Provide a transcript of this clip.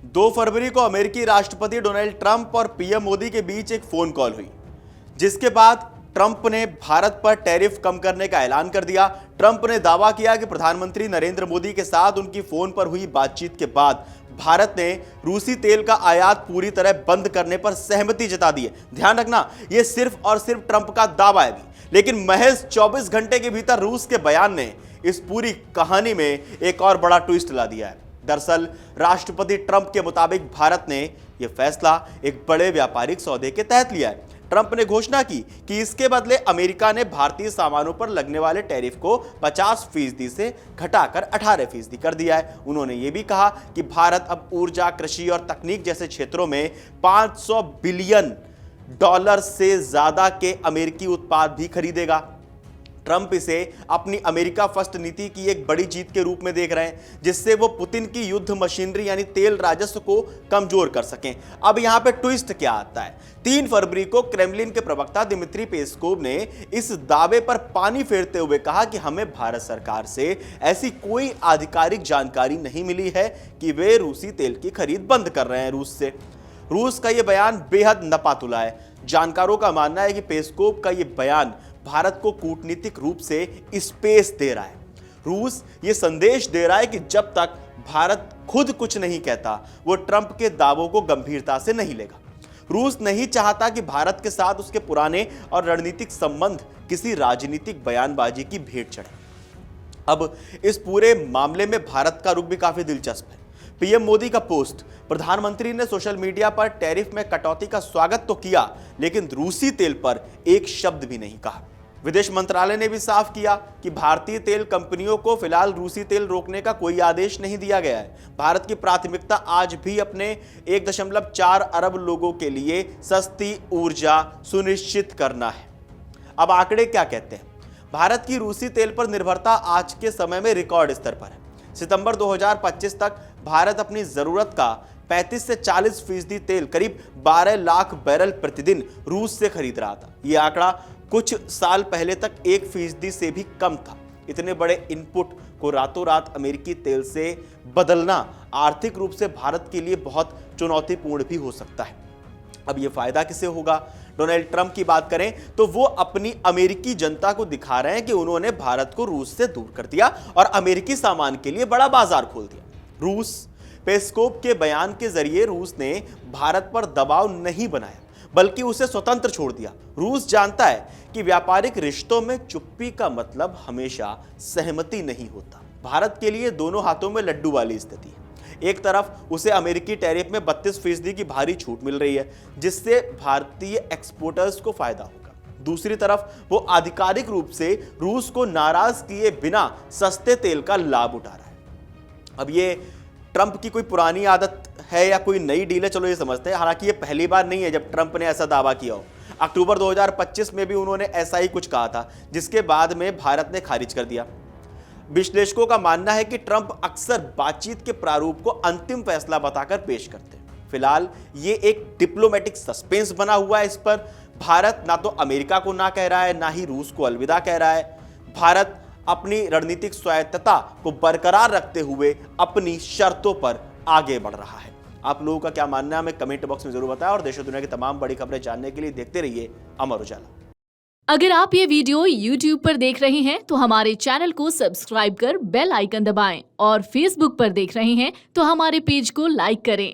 2 फरवरी को अमेरिकी राष्ट्रपति डोनाल्ड ट्रंप और पीएम मोदी के बीच एक फोन कॉल हुई, जिसके बाद ट्रंप ने भारत पर टैरिफ कम करने का ऐलान कर दिया। ट्रंप ने दावा किया कि प्रधानमंत्री नरेंद्र मोदी के साथ उनकी फोन पर हुई बातचीत के बाद भारत ने रूसी तेल का आयात पूरी तरह बंद करने पर सहमति जता दी है। ध्यान रखना, यह सिर्फ और सिर्फ ट्रंप का दावा है, लेकिन महज 24 घंटे के भीतर रूस के बयान ने इस पूरी कहानी में एक और बड़ा ट्विस्ट ला दिया है। दरअसल राष्ट्रपति ट्रंप के मुताबिक भारत ने यह फैसला एक बड़े व्यापारिक सौदे के तहत लिया है। ट्रंप ने घोषणा की कि इसके बदले अमेरिका ने भारतीय सामानों पर लगने वाले टैरिफ को 50% से घटाकर 18% कर दिया है। उन्होंने यह भी कहा कि भारत अब ऊर्जा, कृषि और तकनीक जैसे क्षेत्रों में $500 बिलियन से ज्यादा के अमेरिकी उत्पाद भी खरीदेगा। ट्रंप इसे अपनी अमेरिका फर्स्ट नीति की एक बड़ी जीत के रूप में देख रहे हैं, जिससे वो पुतिन की युद्ध मशीनरी यानी तेल राजस्व को कमजोर कर सकें। अब यहां पे ट्विस्ट क्या आता है? 3 फरवरी को क्रेमलिन के प्रवक्ता दिमित्री पेस्कोव ने इस दावे पर पानी फेरते हुए कहा कि हमें भारत सरकार से ऐसी कोई आधिकारिक जानकारी नहीं मिली है कि वे रूसी तेल की खरीद बंद कर रहे हैं रूस से। रूस का यह बयान बेहद नपातुला है। जानकारों का मानना है कि पेस्कोव का यह बयान भारत को कूटनीतिक रूप से स्पेस दे रहा है। रूस ये संदेश दे रहा है कि जब तक भारत खुद कुछ नहीं कहता, वो ट्रंप के दावों को गंभीरता से नहीं लेगा। रूस नहीं चाहता कि भारत के साथ उसके पुराने और रणनीतिक संबंध किसी राजनीतिक बयानबाजी की भेंट चढ़े। अब इस पूरे मामले में भारत का रुख भी काफी दिलचस्प है। पीएम मोदी का पोस्ट, प्रधानमंत्री ने सोशल मीडिया पर टैरिफ में कटौती का स्वागत तो किया, लेकिन रूसी तेल पर एक शब्द भी नहीं कहा। विदेश मंत्रालय ने भी साफ किया कि भारतीय तेल कंपनियों को फिलहाल रूसी तेल रोकने का कोई आदेश नहीं दिया गया है। भारत की प्राथमिकता आज भी अपने 1.4 अरब लोगों के लिए सस्ती ऊर्जा सुनिश्चित करना है। अब आंकड़े क्या कहते हैं? भारत की रूसी तेल पर निर्भरता आज के समय में रिकॉर्ड स्तर पर है। सितंबर 2025 तक भारत अपनी जरूरत का 35 से 40% तेल, करीब 12 लाख बैरल प्रतिदिन रूस से खरीद रहा था। यह आंकड़ा कुछ साल पहले तक 1% से भी कम था। इतने बड़े इनपुट को रातों रात अमेरिकी तेल से बदलना आर्थिक रूप से भारत के लिए बहुत चुनौतीपूर्ण भी हो सकता है। अब यह फायदा किसे होगा? डोनाल्ड ट्रंप की बात करें तो वो अपनी अमेरिकी जनता को दिखा रहे हैं कि उन्होंने भारत को रूस से दूर कर दिया और अमेरिकी सामान के लिए बड़ा बाजार खोल दिया। रूस, पेस्कोव के बयान के जरिए रूस ने भारत पर दबाव नहीं बनाया, बल्कि उसे स्वतंत्र छोड़ दिया। रूस जानता है कि व्यापारिक रिश्तों में चुप्पी का मतलब हमेशा सहमति नहीं होता। भारत के लिए दोनों हाथों में लड्डू वाली स्थिति है। एक तरफ उसे अमेरिकी टैरिफ में 32% की भारी छूट मिल रही है, जिससे भारतीय एक्सपोर्टर्स को फायदा होगा। दूसरी तरफ वो आधिकारिक रूप से रूस को नाराज किए बिना सस्ते तेल का लाभ उठा रहा है। अब ये ट्रंप की कोई पुरानी आदत है या कोई नई डील है, चलो ये समझते हैं। हालांकि ये पहली बार नहीं है जब ट्रंप ने ऐसा दावा किया हो। अक्टूबर 2025 में भी उन्होंने ऐसा ही कुछ कहा था, जिसके बाद में भारत ने खारिज कर दिया। विश्लेषकों का मानना है कि ट्रंप अक्सर बातचीत के प्रारूप को अंतिम फैसला बताकर पेश करते हैं। फिलहाल ये एक डिप्लोमेटिक सस्पेंस बना हुआ है। इस पर भारत ना तो अमेरिका को ना कह रहा है, ना ही रूस को अलविदा कह रहा है। भारत अपनी रणनीतिक स्वायत्तता को बरकरार रखते हुए अपनी शर्तों पर आगे बढ़ रहा है। आप लोगों का क्या मानना है हमें कमेंट बॉक्स में जरूर बताएं और देश और दुनिया की तमाम बड़ी खबरें जानने के लिए देखते रहिए अमर उजाला। अगर आप ये वीडियो YouTube पर देख रहे हैं तो हमारे चैनल को सब्सक्राइब कर बेल आइकन दबाएं और Facebook पर देख रहे हैं तो हमारे पेज को लाइक करें।